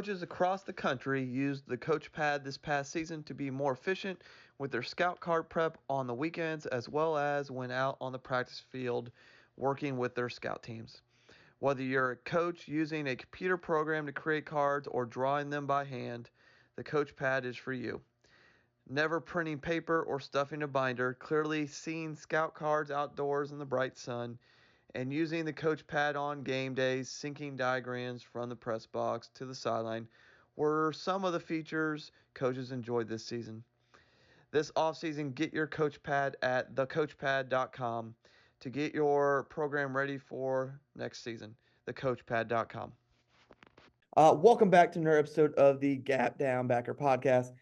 Coaches across the country used the Coachpad this past season to be more efficient with their scout card prep on the weekends as well as when out on the practice field working with their scout teams. Whether you're a coach using a computer program to create cards or drawing them by hand, the Coachpad is for you. Never printing paper or stuffing a binder, clearly seeing scout cards outdoors in the bright sun, and using the coach pad on game days, syncing diagrams from the press box to the sideline were some of the features coaches enjoyed this season. This offseason, get your coach pad at thecoachpad.com to get your program ready for next season. Thecoachpad.com. Welcome back to another episode of the Gap Down Backer podcast.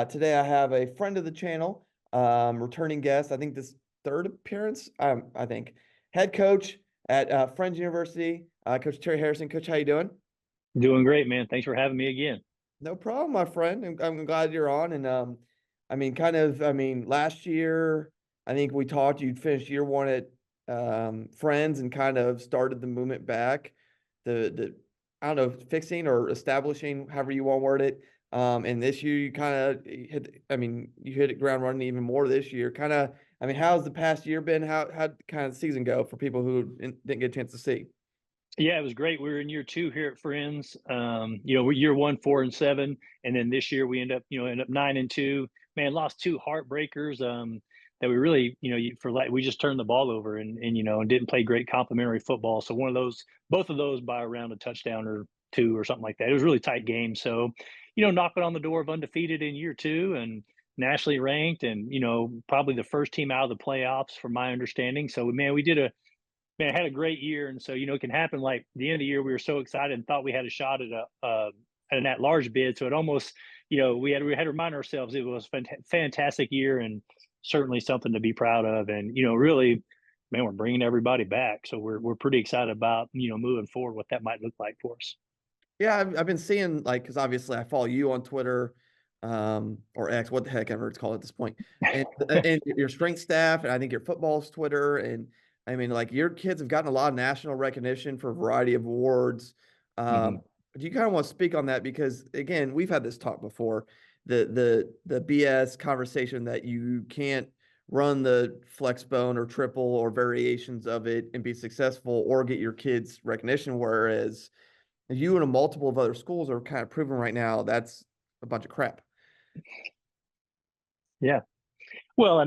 Today I have a friend of the channel, returning guest. I think this third appearance. I think head coach at Friends University, Coach Terry Harrison. Coach, how you doing? Doing great, man. Thanks for having me again. No problem, my friend. I'm glad you're on. And last year I think we talked. You'd finished year one at Friends and kind of started the movement back. The I don't know, fixing or establishing, however you want to word it. And this year you kind of you hit it ground running even more this year. How's the past year been? How'd kind of the season go for people who didn't get a chance to see? Yeah, it was great. We were in year two here at Friends. We're year one, 4-7, and then this year we end up 9-2. Man, lost two heartbreakers. That we really, we just turned the ball over and didn't play great complimentary football. So both of those by around a touchdown or two or something like that. It was a really tight game. So, knocking on the door of undefeated in year two and nationally ranked, and probably the first team out of the playoffs, from my understanding. So, man, I had a great year, and so it can happen. Like the end of the year, we were so excited and thought we had a shot at an at-large bid. So it almost, we had to remind ourselves it was a fantastic year and certainly something to be proud of. And really, man, we're bringing everybody back, so we're pretty excited about moving forward what that might look like for us. Yeah, I've been seeing, like, because obviously I follow you on Twitter, or X, what the heck ever it's called at this point, and your strength staff, and I think your football's Twitter, and your kids have gotten a lot of national recognition for a variety of awards. Do you kind of want to speak on that? Because again, we've had this talk before, the BS conversation that you can't run the Flexbone or triple or variations of it and be successful or get your kids recognition, whereas you and a multiple of other schools are kind of proving right now that's a bunch of crap. Yeah. Well,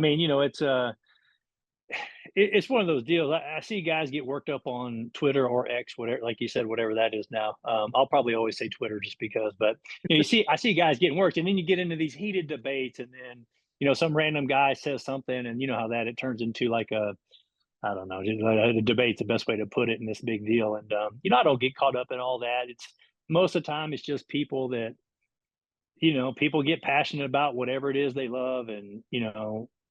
it's one of those deals. I see guys get worked up on Twitter or X, whatever, like you said, whatever that is now. I'll probably always say Twitter just because, but I see guys getting worked, and then you get into these heated debates, and then some random guy says something, and how that it turns into like I don't know, a debate's the best way to put it in this big deal. And I don't get caught up in all that. It's most of the time it's just people that people get passionate about whatever it is they love, and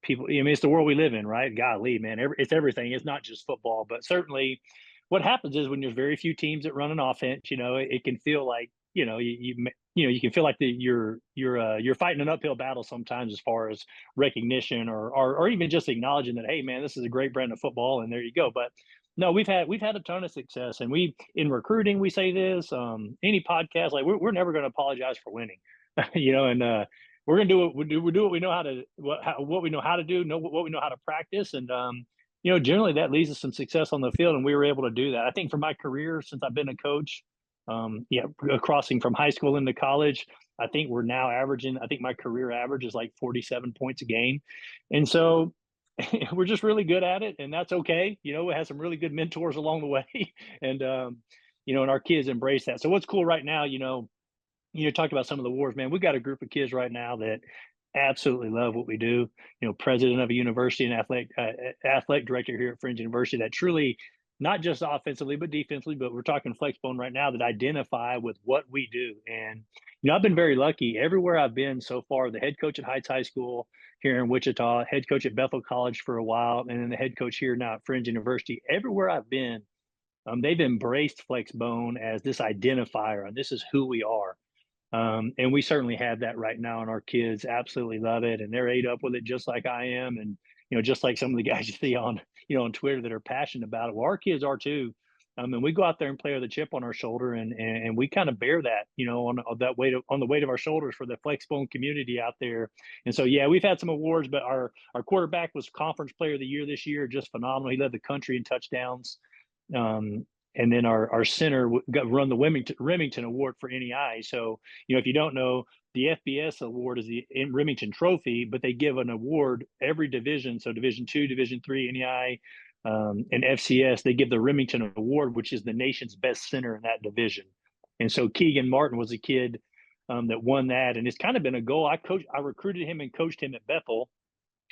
people. It's the world we live in, right? Golly, man, it's everything. It's not just football, but certainly, what happens is when there's very few teams that run an offense, it can feel like you can feel like you're fighting an uphill battle sometimes as far as recognition or even just acknowledging that, hey, man, this is a great brand of football, and there you go. But no, we've had a ton of success, and we in recruiting we say this, any podcast, like we're never going to apologize for winning. And we're gonna do what we know how to what we know how to do, what we know how to practice, and generally that leads to some success on the field, and we were able to do that. I think for my career since I've been a coach, crossing from high school into college, I think we're now averaging. I think my career average is like 47 points a game, and so we're just really good at it, and that's okay. We have some really good mentors along the way, and and our kids embrace that. So what's cool right now, talk about some of the wars, man. We've got a group of kids right now that absolutely love what we do. President of a university and athletic director here at Fringe University that truly, not just offensively but defensively, but we're talking Flexbone right now, that identify with what we do. And I've been very lucky everywhere I've been so far. The head coach at Heights High School here in Wichita, head coach at Bethel College for a while, and then the head coach here now at Fringe University. Everywhere I've been, they've embraced Flexbone as this identifier, and this is who we are. And we certainly have that right now, and our kids absolutely love it, and they're ate up with it just like I am, and just like some of the guys you see on on Twitter that are passionate about it. Well, our kids are too. And we go out there and play with a chip on our shoulder, and we kind of bear that, on that weight on the weight of our shoulders for the Flexbone community out there. And so, yeah, we've had some awards, but our quarterback was Conference Player of the Year this year, just phenomenal. He led the country in touchdowns. And then our center got run the Remington Award for NEI. So, if you don't know, the FBS award is the Remington Trophy, but they give an award every division. So Division II, Division III, NEI, and FCS, they give the Remington Award, which is the nation's best center in that division. And so Keegan Martin was a kid that won that, and it's kind of been a goal. I recruited him and coached him at Bethel,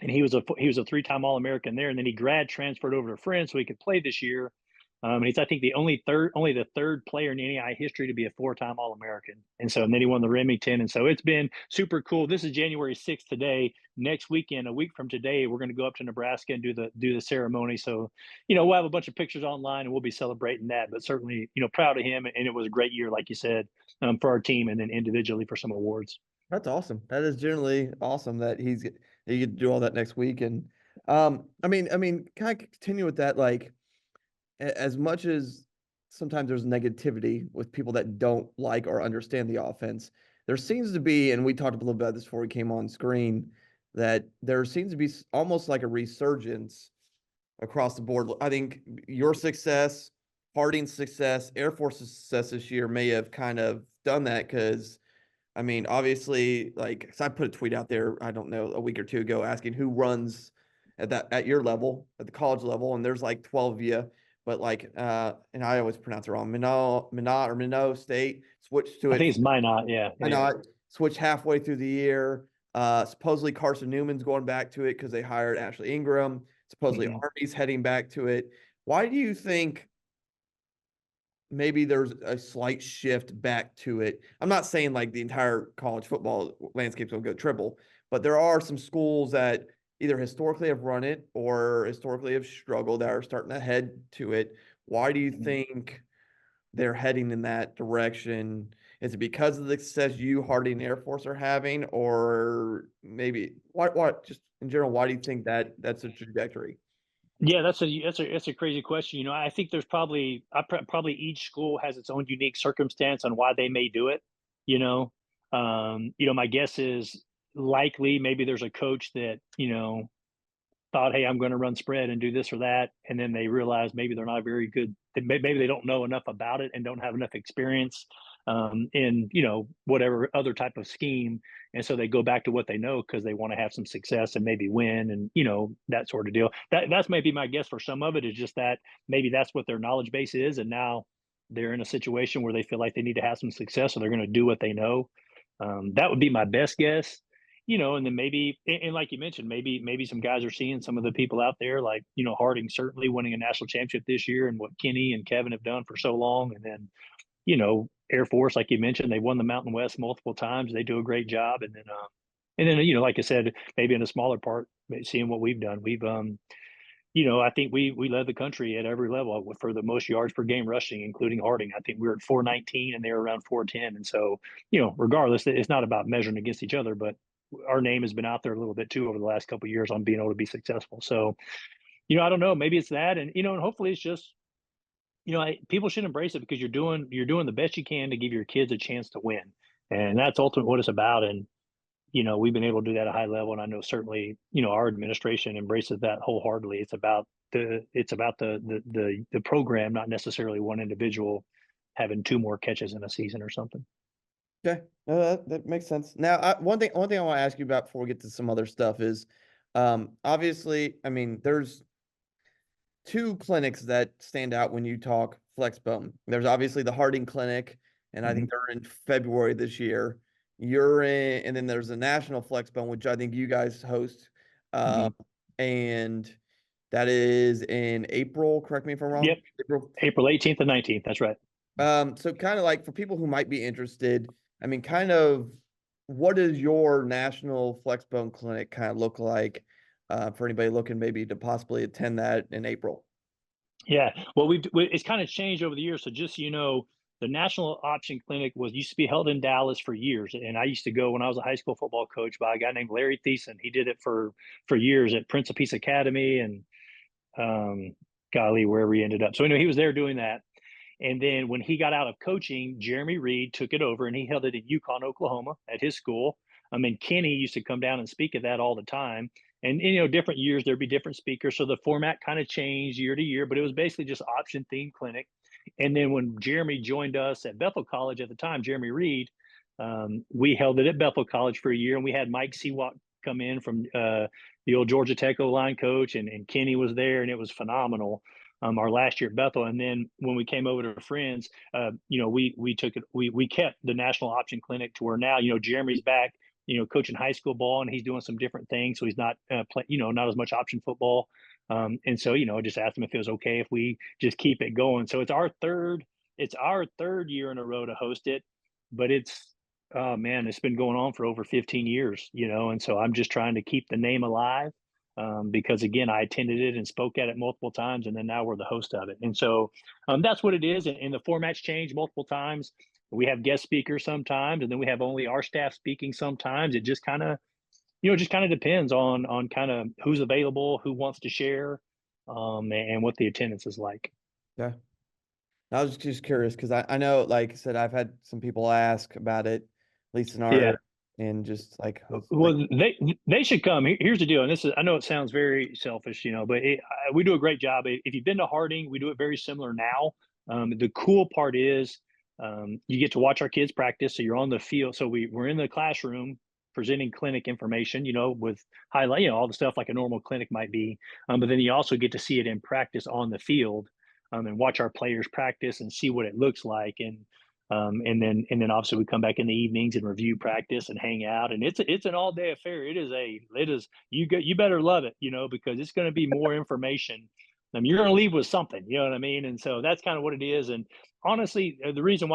and he was a 3-time All-American there, and then he grad transferred over to Friends so he could play this year. And he's, I think, only the third player in NEI history to be a 4-time All-American. And then he won the Remington. And so it's been super cool. This is January 6th today. Next weekend, a week from today, we're going to go up to Nebraska and do the ceremony. So, we'll have a bunch of pictures online and we'll be celebrating that. But certainly, proud of him. And it was a great year, like you said, for our team and then individually for some awards. That's awesome. That is generally awesome that he get to do all that next week. And I mean, can I continue with that? Like, as much as sometimes there's negativity with people that don't like or understand the offense, there seems to be, and we talked a little bit about this before we came on screen, that there seems to be almost like a resurgence across the board. I think your success, Harding's success, Air Force's success this year may have kind of done that because, I mean, obviously, like, so I put a tweet out there, I don't know, a week or two ago asking who runs at your level, at the college level, and there's like 12 of you. But like, and I always pronounce it wrong, Minot State switched to it. I think it's Minot, yeah. Minot switched halfway through the year. Supposedly Carson Newman's going back to it because they hired Ashley Ingram. Supposedly Army's heading back to it. Why do you think maybe there's a slight shift back to it? I'm not saying like the entire college football landscape's going to go triple, but there are some schools that either historically have run it or historically have struggled that are starting to head to it. Why do you think they're heading in that direction? Is it because of the success you, Harding, Air Force are having, or maybe what? Just in general, why do you think that's a trajectory? Yeah, that's a crazy question. I think there's probably each school has its own unique circumstance on why they may do it. My guess is likely maybe there's a coach that thought, hey, I'm going to run spread and do this or that, and then they realize maybe they're not very good. Maybe they don't know enough about it and don't have enough experience in whatever other type of scheme, and so they go back to what they know because they want to have some success and maybe win and that sort of deal. That's maybe my guess for some of it, is just that maybe that's what their knowledge base is, and now they're in a situation where they feel like they need to have some success, so they're going to do what they know. That would be my best guess. And then maybe, and like you mentioned, maybe some guys are seeing some of the people out there, like, Harding certainly winning a national championship this year and what Kenny and Kevin have done for so long. And then, Air Force, like you mentioned, they won the Mountain West multiple times. They do a great job. And then, like I said, maybe in a smaller part, seeing what we've done, I think we led the country at every level for the most yards per game rushing, including Harding. I think we were at 419 and they were around 410. And so, regardless, it's not about measuring against each other, but our name has been out there a little bit too over the last couple of years on being able to be successful. So, I don't know, maybe it's that, and and hopefully it's just, people should embrace it because you're doing the best you can to give your kids a chance to win, and that's ultimately what it's about. And we've been able to do that at a high level, and I know certainly our administration embraces that wholeheartedly. It's about the program, not necessarily one individual having 2 more catches in a season or something. Okay, no, that makes sense. Now, one thing I want to ask you about before we get to some other stuff is, obviously, I mean, there's 2 clinics that stand out when you talk Flexbone. There's obviously the Harding Clinic, and I think they're in February this year. You're in, and then there's the National Flexbone, which I think you guys host, and that is in April. Correct me if I'm wrong. Yep. April 18th and 19th. That's right. So kind of like for people who might be interested, I mean, kind of what does your National Flexbone Clinic kind of look like for anybody looking maybe to possibly attend that in April? Yeah, well, it's kind of changed over the years. So just so you know, the National Option Clinic used to be held in Dallas for years, and I used to go when I was a high school football coach by a guy named Larry Thiessen. He did it for years at Prince of Peace Academy and golly, wherever he ended up. So anyway, he was there doing that. And then when he got out of coaching, Jeremy Reed took it over and he held it in Yukon, Oklahoma at his school. I mean, Kenny used to come down and speak at that all the time. And different years there'd be different speakers. So the format kind of changed year to year, but it was basically just option themed clinic. And then when Jeremy joined us at Bethel College at the time, Jeremy Reed, we held it at Bethel College for a year, and we had Mike Seawalk come in from the old Georgia Tech O-line coach, and Kenny was there, and it was phenomenal. Our last year at Bethel, and then when we came over to Friends, we took it. We kept the National Option Clinic to where now Jeremy's back, coaching high school ball, and he's doing some different things, so he's not not as much option football. And so I just asked him if it was okay if we just keep it going. So it's our third year in a row to host it, but it's oh man, it's been going on for over 15 years, and so I'm just trying to keep the name alive. Because again, I attended it and spoke at it multiple times, and then now we're the host of it. And so that's what it is. And the format's changed multiple times. We have guest speakers sometimes, and then we have only our staff speaking sometimes. It just kind of, depends on kind of who's available, who wants to share, and what the attendance is like. Yeah. I was just curious because I know, like I said, I've had some people ask about it, at least in our and just like, well, they should come. Here's the deal, and this is, I know it sounds very selfish, but we do a great job. If you've been to Harding, we do it very similar now. The cool part is you get to watch our kids practice, so you're on the field. So we're in the classroom presenting clinic information, with highlight, all the stuff like a normal clinic might be. But then you also get to see it in practice on the field, and watch our players practice and see what it looks like. And then obviously we come back in the evenings and review practice and hang out, and it's an all day affair. It is you better love it, because it's going to be more information. I mean, you're going to leave with something, you know what I mean? And so that's kind of what it is. And honestly, the reason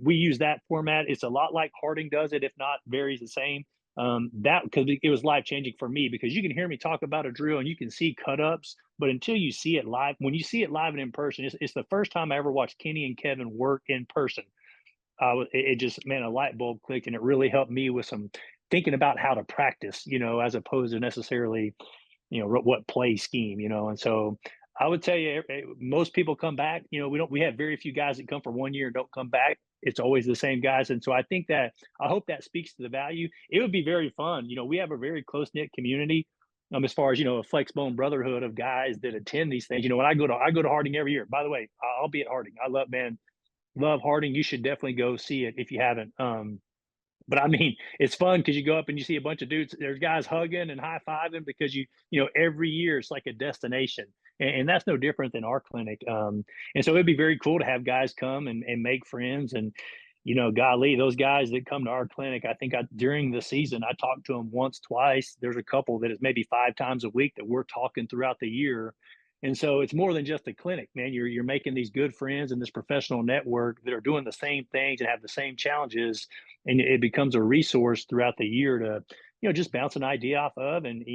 we use that format, it's a lot like Harding does it, if not varies the same. That because it was life changing for me, because you can hear me talk about a drill and you can see cut ups, but until you see it live, when you see it live and in person, it's the first time I ever watched Kenny and Kevin work in person. It just, man, a light bulb clicked, and it really helped me with some thinking about how to practice, as opposed to necessarily, what play scheme, And so I would tell you, most people come back. We have very few guys that come for 1 year and don't come back. It's always the same guys. And so I hope that speaks to the value. It would be very fun. We have a very close knit community. As far as, a Flexbone brotherhood of guys that attend these things. When I go to Harding every year. By the way, I'll be at Harding. I love Harding. You should definitely go see it if you haven't. But I mean, it's fun because you go up and you see a bunch of dudes. There's guys hugging and high fiving because every year it's like a destination, and that's no different than our clinic. And so it'd be very cool to have guys come and make friends. And golly, those guys that come to our clinic, I think during the season I talked to them once, twice. There's a couple that is maybe 5 times a week that we're talking throughout the year. And so it's more than just a clinic, man. You're making these good friends in this professional network that are doing the same things and have the same challenges, and it becomes a resource throughout the year to just bounce an idea off of. And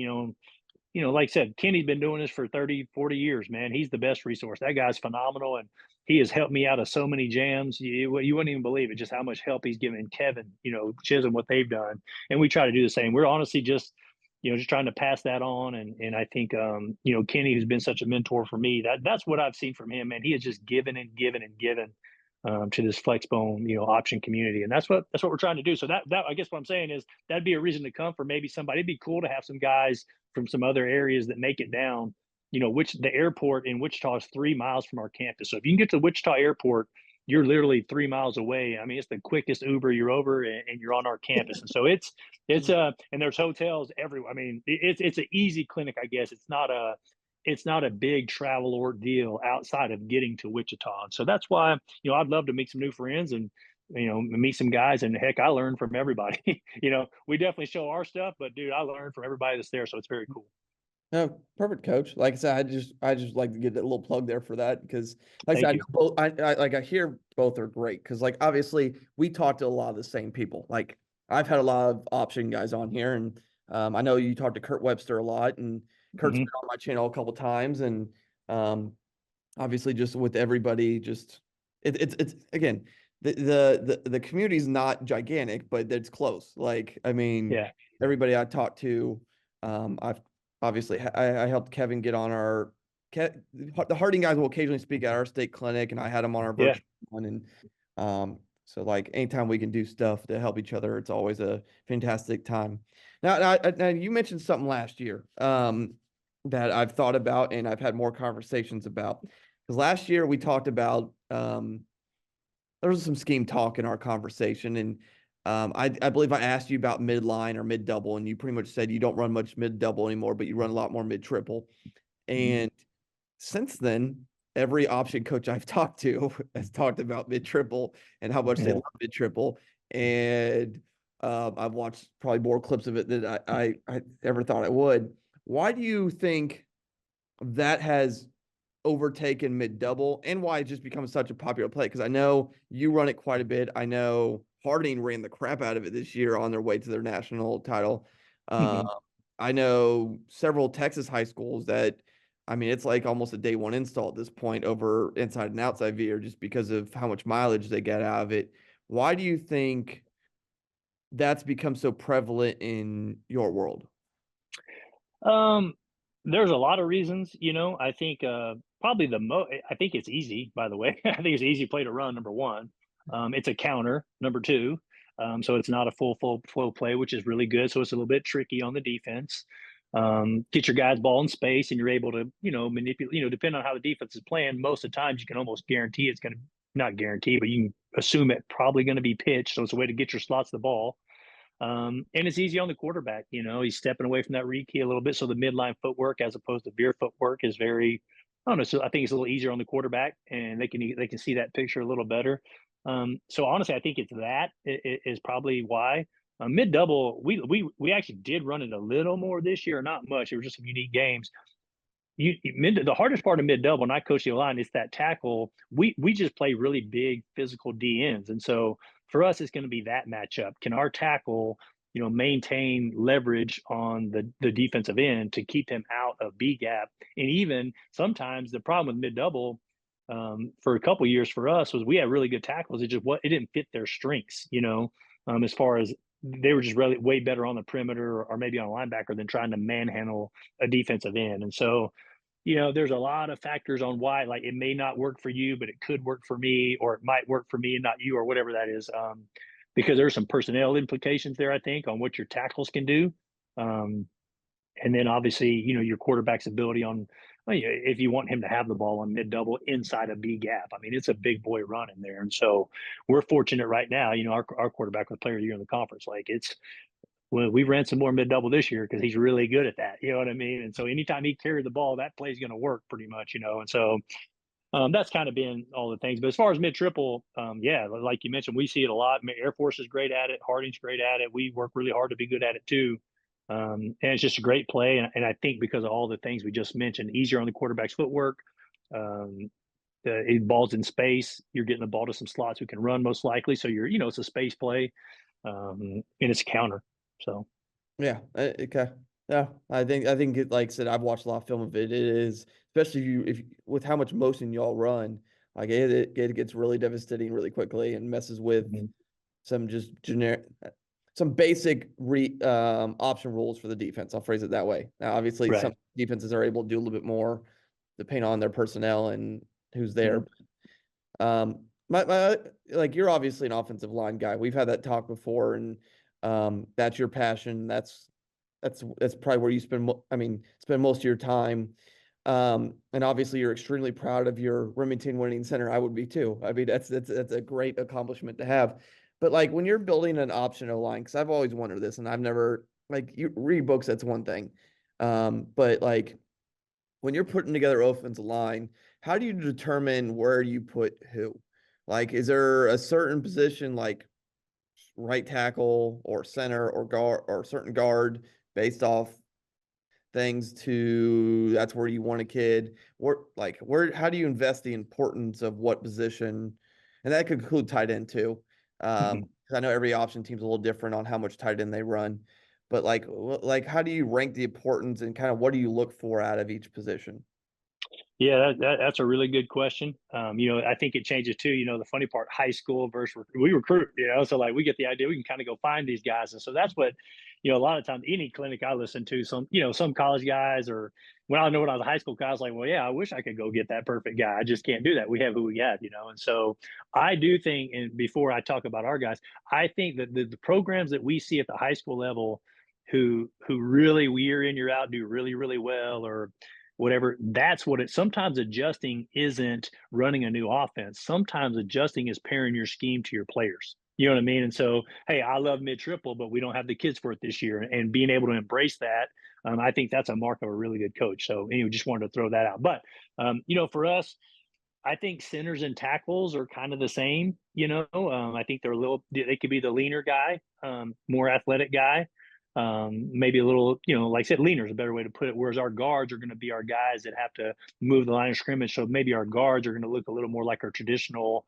like I said, Kenny's been doing this for 30-40 years, man. He's the best resource. That guy's phenomenal, and he has helped me out of so many jams. You wouldn't even believe it, just how much help he's given Kevin, Chisholm, what they've done. And we try to do the same. We're honestly just trying to pass that on. And I think Kenny, who's been such a mentor for me, that's what I've seen from him, man. He has just given and given and given to this Flexbone, option community. And that's what we're trying to do. So that I guess what I'm saying is that'd be a reason to come for maybe somebody. It'd be cool to have some guys from some other areas that make it down, which the airport in Wichita is 3 miles from our campus. So if you can get to Wichita Airport, you're literally 3 miles away. I mean, it's the quickest Uber. You're over and you're on our campus. And so it's and there's hotels everywhere. I mean, it's an easy clinic, I guess. It's not a big travel ordeal outside of getting to Wichita. And so that's why, I'd love to meet some new friends and, meet some guys. And heck, I learn from everybody. We definitely show our stuff, but dude, I learn from everybody that's there. So it's very cool. No, perfect, coach. Like I said, I just like to get a little plug there for that because, like I said, I hear both are great because, like, obviously we talk to a lot of the same people. Like I've had a lot of option guys on here, and I know you talked to Kurt Webster a lot, and Kurt's been on my channel a couple times, and obviously just with everybody, just it's again the community is not gigantic, but it's close. Like I mean, everybody I talked to, I've obviously I helped Kevin get on our the Harding guys will occasionally speak at our state clinic, and I had them on our Yeah. virtual one. And so like anytime we can do stuff to help each other, it's always a fantastic time. Now you mentioned something last year that I've thought about and I've had more conversations about. Because last year we talked about there was some scheme talk in our conversation, and I believe I asked you about midline or mid double, and you pretty much said you don't run much mid double anymore, but you run a lot more mid triple. And since then, every option coach I've talked to has talked about mid triple and how much they love mid triple. And I've watched probably more clips of it than I ever thought I would. Why do you think that has overtaken mid double, and why it just becomes such a popular play? Because I know you run it quite a bit. I know Harding ran the crap out of it this year on their way to their national title. I know several Texas high schools that, I mean, it's like almost a day one install at this point over inside and outside veer just because of how much mileage they get out of it. Why do you think that's become so prevalent in your world? There's a lot of reasons, I think probably I think it's easy, by the way. I think it's an easy play to run, number one. It's a counter, number two. So it's not a full flow play, which is really good. So it's a little bit tricky on the defense. Get your guys ball in space, and you're able to, manipulate, depending on how the defense is playing, most of the times you can almost guarantee it's going to, not guarantee, but you can assume it probably going to be pitched. So it's a way to get your slots the ball. And it's easy on the quarterback. He's stepping away from that read key a little bit. So the midline footwork as opposed to veer footwork is very, I don't know. So I think it's a little easier on the quarterback, and they can see that picture a little better. So honestly, I think it's that is probably why. Mid double, we actually did run it a little more this year, not much. It was just some unique games. The hardest part of mid double, and I coach the line, is that tackle. We just play really big physical D ends, and so for us, it's going to be that matchup. Can our tackle, maintain leverage on the defensive end to keep him out of B gap? And even sometimes the problem with mid double for a couple years for us was we had really good tackles. It didn't fit their strengths, as far as they were just really way better on the perimeter or maybe on a linebacker than trying to manhandle a defensive end. And so, there's a lot of factors on why, like, it may not work for you, but it could work for me, or it might work for me and not you, or whatever that is. Because there's some personnel implications there, I think, on what your tackles can do. And then obviously, your quarterback's ability on, if you want him to have the ball on mid double inside a B gap. I mean, it's a big boy run in there. And so we're fortunate right now, our quarterback was player of the year in the conference. Like, we ran some more mid double this year because he's really good at that. You know what I mean? And so anytime he carried the ball, that play's going to work pretty much, And so that's kind of been all the things. But as far as mid triple, yeah, like you mentioned, we see it a lot. Air Force is great at it. Harding's great at it. We work really hard to be good at it too. And it's just a great play. And I think because of all the things we just mentioned, easier on the quarterback's footwork, ball's in space, you're getting the ball to some slots who can run most likely. So it's a space play, and it's a counter. So. Yeah. Okay. Yeah. I think it, like I said, I've watched a lot of film of it. It is, especially if with how much motion y'all run, like it gets really devastating really quickly and messes with some just generic, some basic option rules for the defense. I'll phrase it that way. Now, obviously, some defenses are able to do a little bit more depending on their personnel and who's there. My like, you're obviously an offensive line guy. We've had that talk before, and that's your passion. That's probably where you spend most of your time. And obviously you're extremely proud of your Remington winning center. I would be too. I mean, that's a great accomplishment to have. But like when you're building an option O-line, because I've always wondered this, and I've never, like, you read books, that's one thing. But like when you're putting together offensive line, how do you determine where you put who? Like, is there a certain position like right tackle or center or guard or certain guard based off things to that's where you want a kid? How do you invest the importance of what position? And that could include tight end too. Because I know every option team's a little different on how much tight end they run. But like how do you rank the importance and kind of what do you look for out of each position? Yeah, that's a really good question. I think it changes too. The funny part, high school versus we recruit, so like we get the idea, we can kind of go find these guys. And so that's what, a lot of times, any clinic I listen to, some college guys, or when I was a high school guy, I was like, well, yeah, I wish I could go get that perfect guy. I just can't do that. We have who we have, and so I do think, and before I talk about our guys, I think that the programs that we see at the high school level who really year in, year out do really, really well, or whatever, that's what sometimes adjusting isn't running a new offense. Sometimes adjusting is pairing your scheme to your players. You know what I mean? And so, hey, I love mid triple, but we don't have the kids for it this year. And being able to embrace that, I think that's a mark of a really good coach. So anyway, just wanted to throw that out. But for us, I think centers and tackles are kind of the same. I think they could be the leaner guy, more athletic guy, maybe a little, like I said, leaner is a better way to put it. Whereas our guards are going to be our guys that have to move the line of scrimmage. So maybe our guards are going to look a little more like our traditional,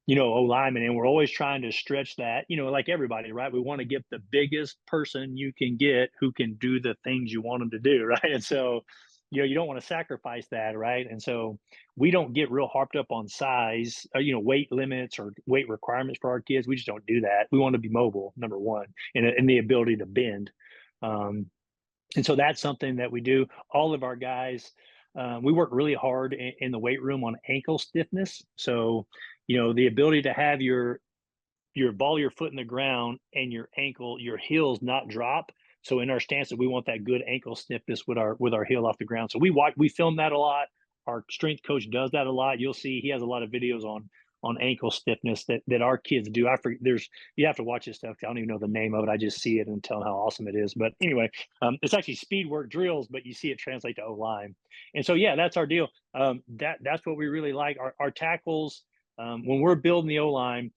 O-lineman, and we're always trying to stretch that, like everybody, right? We want to get the biggest person you can get who can do the things you want them to do, right? And so, you don't want to sacrifice that, right? And so we don't get real harped up on size, weight limits or weight requirements for our kids. We just don't do that. We want to be mobile, number one, and the ability to bend. And so that's something that we do. All of our guys, we work really hard in the weight room on ankle stiffness. So, the ability to have your ball your foot in the ground and your heels not drop. So in our stances, we want that good ankle stiffness with our heel off the ground. So we film that a lot. Our strength coach does that a lot. You'll see he has a lot of videos on ankle stiffness that our kids do. You have to watch this stuff. I don't even know the name of it. I just see it and tell them how awesome it is. But anyway, it's actually speed work drills, but you see it translate to O-line. And so, yeah, that's our deal. That's what we really like. Our tackles, when we're building the O-line,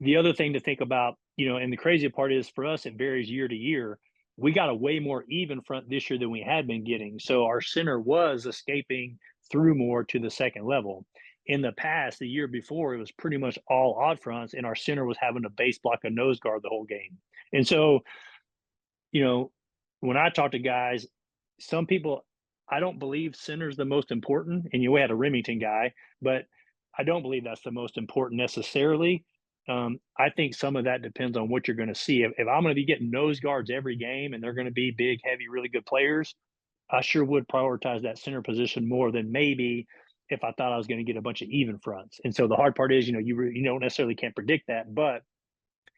the other thing to think about, and the crazy part is for us, it varies year to year. We got a way more even front this year than we had been getting. So our center was escaping through more to the second level. In the past, the year before, it was pretty much all odd fronts, and our center was having to base block a nose guard the whole game. And so, when I talk to guys, some people, I don't believe center's the most important. And we had a Remington guy, but I don't believe that's the most important necessarily. I think some of that depends on what you're going to see. If I'm going to be getting nose guards every game and they're going to be big, heavy, really good players, I sure would prioritize that center position more than maybe if I thought I was going to get a bunch of even fronts. And so the hard part is, you don't necessarily can't predict that, but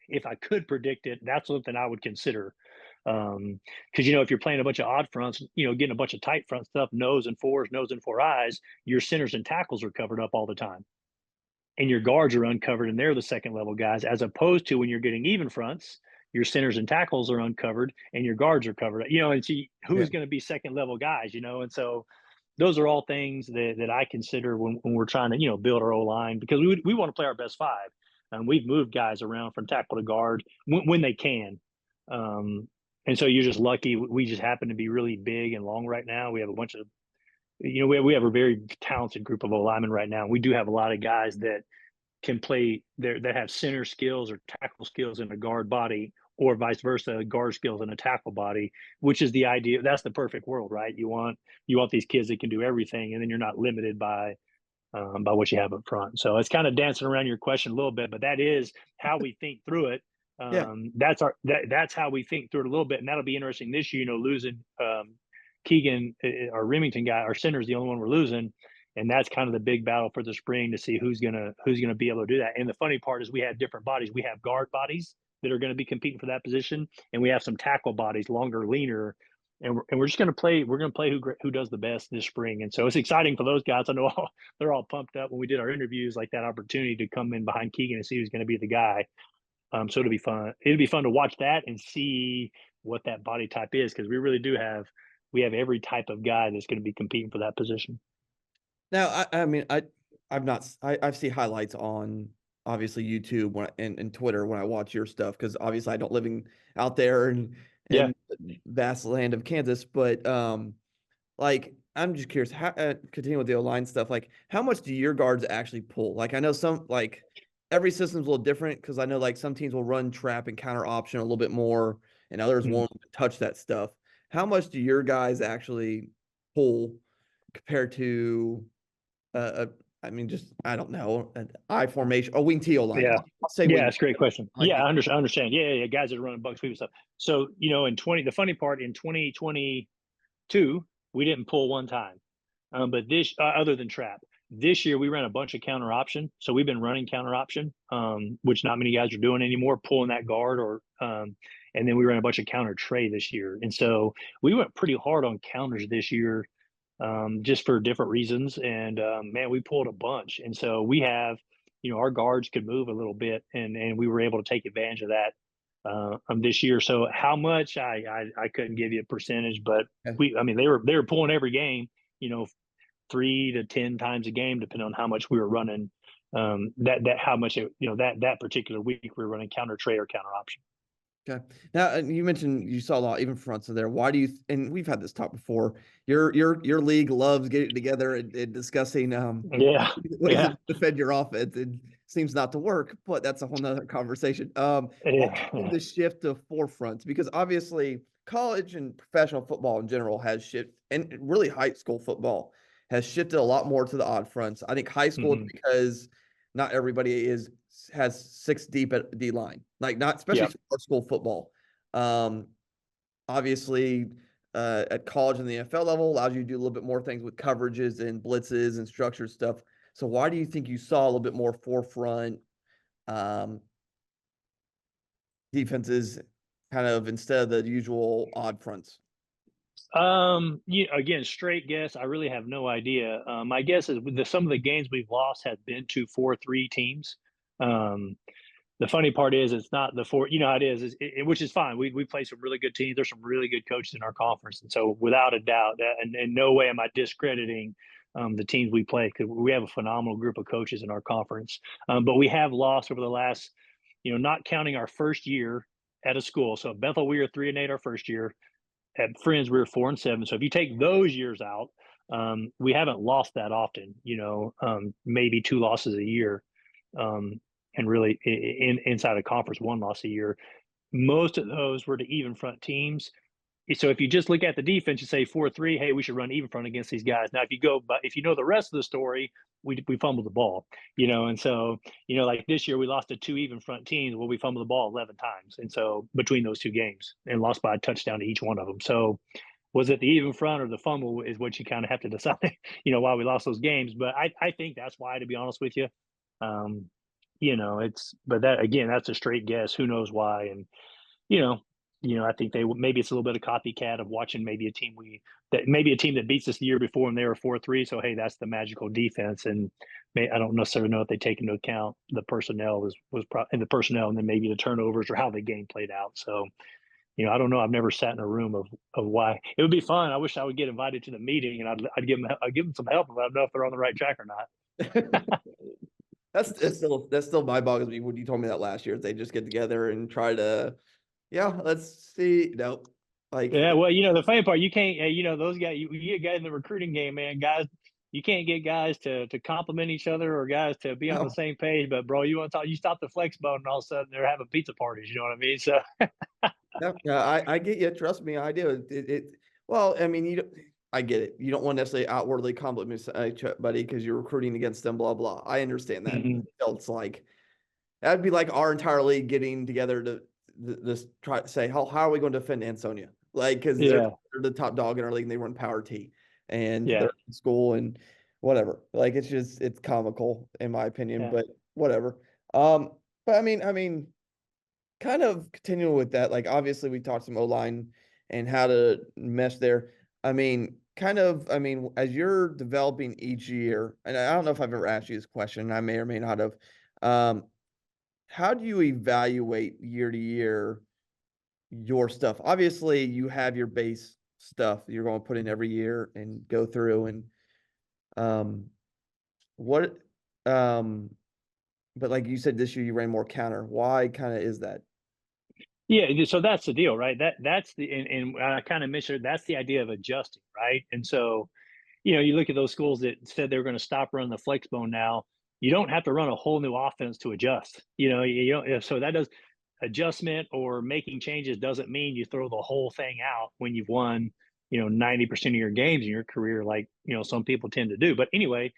if I could predict it, that's something I would consider. Because if you're playing a bunch of odd fronts, getting a bunch of tight front stuff, nose and four eyes, your centers and tackles are covered up all the time, and your guards are uncovered, and they're the second level guys, as opposed to when you're getting even fronts, your centers and tackles are uncovered and your guards are covered. And see who's going to be second level guys. And so those are all things that I consider when we're trying to build our O-line, because we want to play our best five. We've moved guys around from tackle to guard when they can. And so you're just lucky. We just happen to be really big and long right now. We have a bunch of, we have a very talented group of O-linemen right now. We do have a lot of guys that can play that have center skills or tackle skills in a guard body, or vice versa, guard skills in a tackle body, which is the idea. That's the perfect world, right? You want these kids that can do everything, and then you're not limited by what you have up front. So it's kind of dancing around your question a little bit, but that is how we think through it. That's how we think through it a little bit, and that'll be interesting this year. Losing Keegan, our Remington guy, our center is the only one we're losing, and that's kind of the big battle for the spring to see who's gonna be able to do that. And the funny part is we have different bodies. We have guard bodies that are going to be competing for that position, and we have some tackle bodies, longer, leaner. And we're just going to play. We're going to play who does the best this spring, and so it's exciting for those guys. I know they're all pumped up when we did our interviews, like that opportunity to come in behind Keegan and see who's going to be the guy. So it'll be fun. It'll be fun to watch that and see what that body type is, because we really do have every type of guy that's going to be competing for that position. Now, I've seen highlights on obviously YouTube and Twitter when I watch your stuff, because obviously I don't living out there in vast land of Kansas, but like I'm just curious, how continue with the O-line stuff, like how much do your guards actually pull? Like I know some, like every system's a little different, because I know like some teams will run trap and counter option a little bit more, and others won't touch that stuff. How much do your guys actually pull compared to I mean, just I don't know, an I formation, wing T line. Yeah. I'll say Yeah, wing. that's a great question. Like, Yeah, I understand. Yeah, guys that are running buck sweep stuff. So, the funny part, in 2022, we didn't pull one time. But this, other than trap, this year we ran a bunch of counter option. So we've been running counter option, which not many guys are doing anymore, pulling that guard and then we ran a bunch of counter tray this year. And so we went pretty hard on counters this year, just for different reasons. And man, we pulled a bunch. And so we have, our guards could move a little bit, and we were able to take advantage of that this year. So how much, I couldn't give you a percentage, but they were pulling every game, 3 to 10 times a game, depending on how much we were running. How much that particular week we were running counter trade or counter option. Okay. Now you mentioned you saw a lot even fronts in there. Why do you? And we've had this talk before. Your league loves getting together and discussing ways to defend your offense. It seems not to work, but that's a whole nother conversation. The shift to four fronts, because obviously college and professional football in general has shifted, and really high school football has shifted a lot more to the odd fronts. I think high school is because not everybody has 6 deep at D line, like not especially for school football. Obviously, at college and the NFL level allows you to do a little bit more things with coverages and blitzes and structured stuff. So why do you think you saw a little bit more forefront defenses kind of instead of the usual odd fronts? Again, straight guess. I really have no idea. My guess is some of the games we've lost have been to 4-3 teams. The funny part is it's not the 4. You know how it is, which is fine. We play some really good teams. There's some really good coaches in our conference, and so without a doubt, and in no way am I discrediting the teams we play, because we have a phenomenal group of coaches in our conference. But we have lost over the last, not counting our first year at a school. So at Bethel, we were 3-8 our first year. At Friends, we were 4-7. So if you take those years out, we haven't lost that often. Maybe 2 losses a year, and really inside a conference, 1 loss a year. Most of those were to even front teams. So if you just look at the defense, you say 4-3, hey, we should run even front against these guys. Now, if you know the rest of the story, we fumbled the ball, and so, like this year we lost to 2 even front teams. Well, we fumbled the ball 11 times. And so between those 2 games, and lost by a touchdown to each one of them. So was it the even front or the fumble is what you kind of have to decide, why we lost those games. But I think that's why, to be honest with you. But that, again, that's a straight guess. Who knows why? And, I think maybe it's a little bit of copycat of watching maybe a team that beats us the year before and they were 4-3. So, hey, that's the magical defense. And I don't necessarily know if they take into account the personnel and the personnel, and then maybe the turnovers or how the game played out. So, I don't know. I've never sat in a room of why. It would be fun. I wish I would get invited to the meeting, and I'd give them some help if I don't know if they're on the right track or not. That still my boggles me when you told me that last year. They just get together and try to, let's see. Nope. Well, the funny part, you can't, those guys, you get guys in the recruiting game, man, guys, you can't get guys to compliment each other or guys to be on the same page. But bro, you want to talk, you stop the Flexbone and all of a sudden they're having pizza parties. You know what I mean? So I get you. Trust me, I do. Well, I mean, I get it. You don't want to necessarily outwardly compliment buddy because you're recruiting against them, blah, blah. I understand that. It's like, that'd be like our entire league getting together to this try to say, how are we going to defend Ansonia? Like, because they're the top dog in our league and they run power T and they're in school and whatever. Like, it's comical in my opinion, but whatever. But I mean, kind of continuing with that, like, obviously we talked some O-line and how to mesh there. I mean, as you're developing each year, and I don't know if I've ever asked you this question, I may or may not have, how do you evaluate year to year your stuff? Obviously, you have your base stuff you're going to put in every year and go through, and but like you said, this year you ran more counter. Why kind of is that? Yeah, so that's the deal, right? That's and I kind of mentioned that's the idea of adjusting, right? And so, you look at those schools that said they were going to stop running the Flexbone now. You don't have to run a whole new offense to adjust. So that does adjustment or making changes doesn't mean you throw the whole thing out when you've won, 90% of your games in your career, like some people tend to do. But anyway,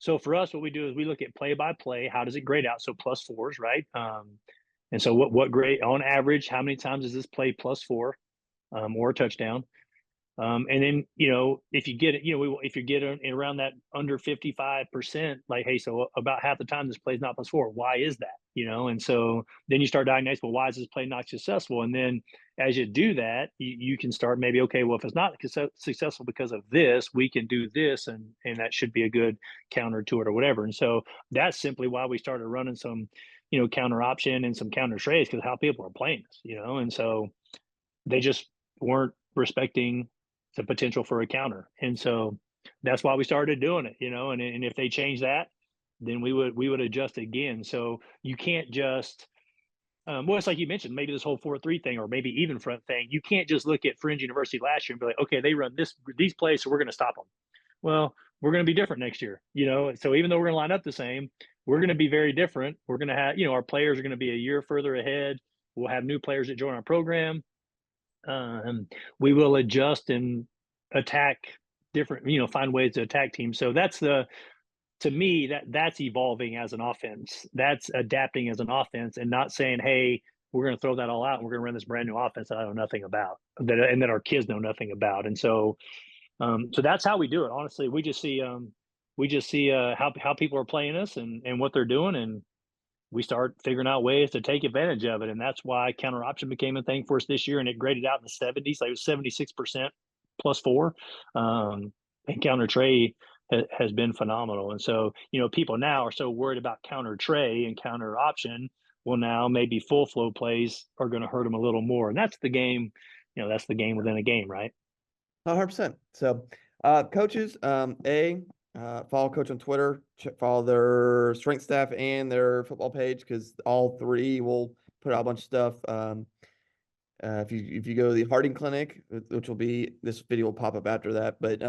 So for us, what we do is we look at play by play. How does it grade out? So +4s, right? And so what grade on average? How many times is this play +4 or a touchdown? And then, if you get it, if you get in around that under 55%, like, hey, so about half the time this play is not +4. Why is that? And so then you start diagnosing, well, why is this play not successful? And then as you do that, you can start maybe, okay, well, if it's not successful because of this, we can do this, and that should be a good counter to it or whatever. And so that's simply why we started running some, counter option and some counter trades, because how people are playing this, and so they just weren't respecting the potential for a counter. And so that's why we started doing it, and if they change that, then we would adjust again. So you can't just, well, it's like you mentioned, maybe this whole 4-3 thing, or maybe even front thing. You can't just look at Fringe University last year and be like, okay, they run these plays, so we're going to stop them. Well, we're going to be different next year, So even though we're going to line up the same, we're going to be very different. We're going to have, our players are going to be a year further ahead. We'll have new players that join our program. We will adjust and attack different, find ways to attack teams. So to me, that's evolving as an offense. That's adapting as an offense, and not saying, hey, we're going to throw that all out and we're going to run this brand new offense that I know nothing about, and that our kids know nothing about. And so, so that's how we do it. Honestly, we just see how people are playing us and what they're doing, and we start figuring out ways to take advantage of it. And that's why counter option became a thing for us this year, and it graded out in the 70s. Like, it was 76% +4. And counter trade has been phenomenal. And so, people now are so worried about counter trade and counter option. Well, now maybe full flow plays are going to hurt them a little more. And that's the game, that's the game within a game, right? 100%. So, coaches, follow Coach on Twitter, follow their strength staff and their football page, because all three will put out a bunch of stuff. If you go to the Harding Clinic, which will be, this video will pop up after that, but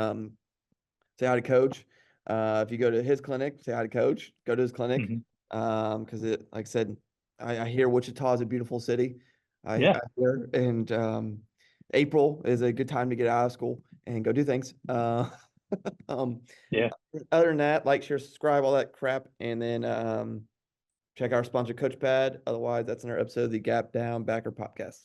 say hi to Coach. If you go to his clinic, say hi to Coach. Go to his clinic, because like I said, I hear Wichita is a beautiful city. I hear, and April is a good time to get out of school and go do things. Yeah. Other than that, like, share, subscribe, all that crap, and then check our sponsor, Coachpad. Otherwise, that's another episode of the Gap Down Backer Podcast.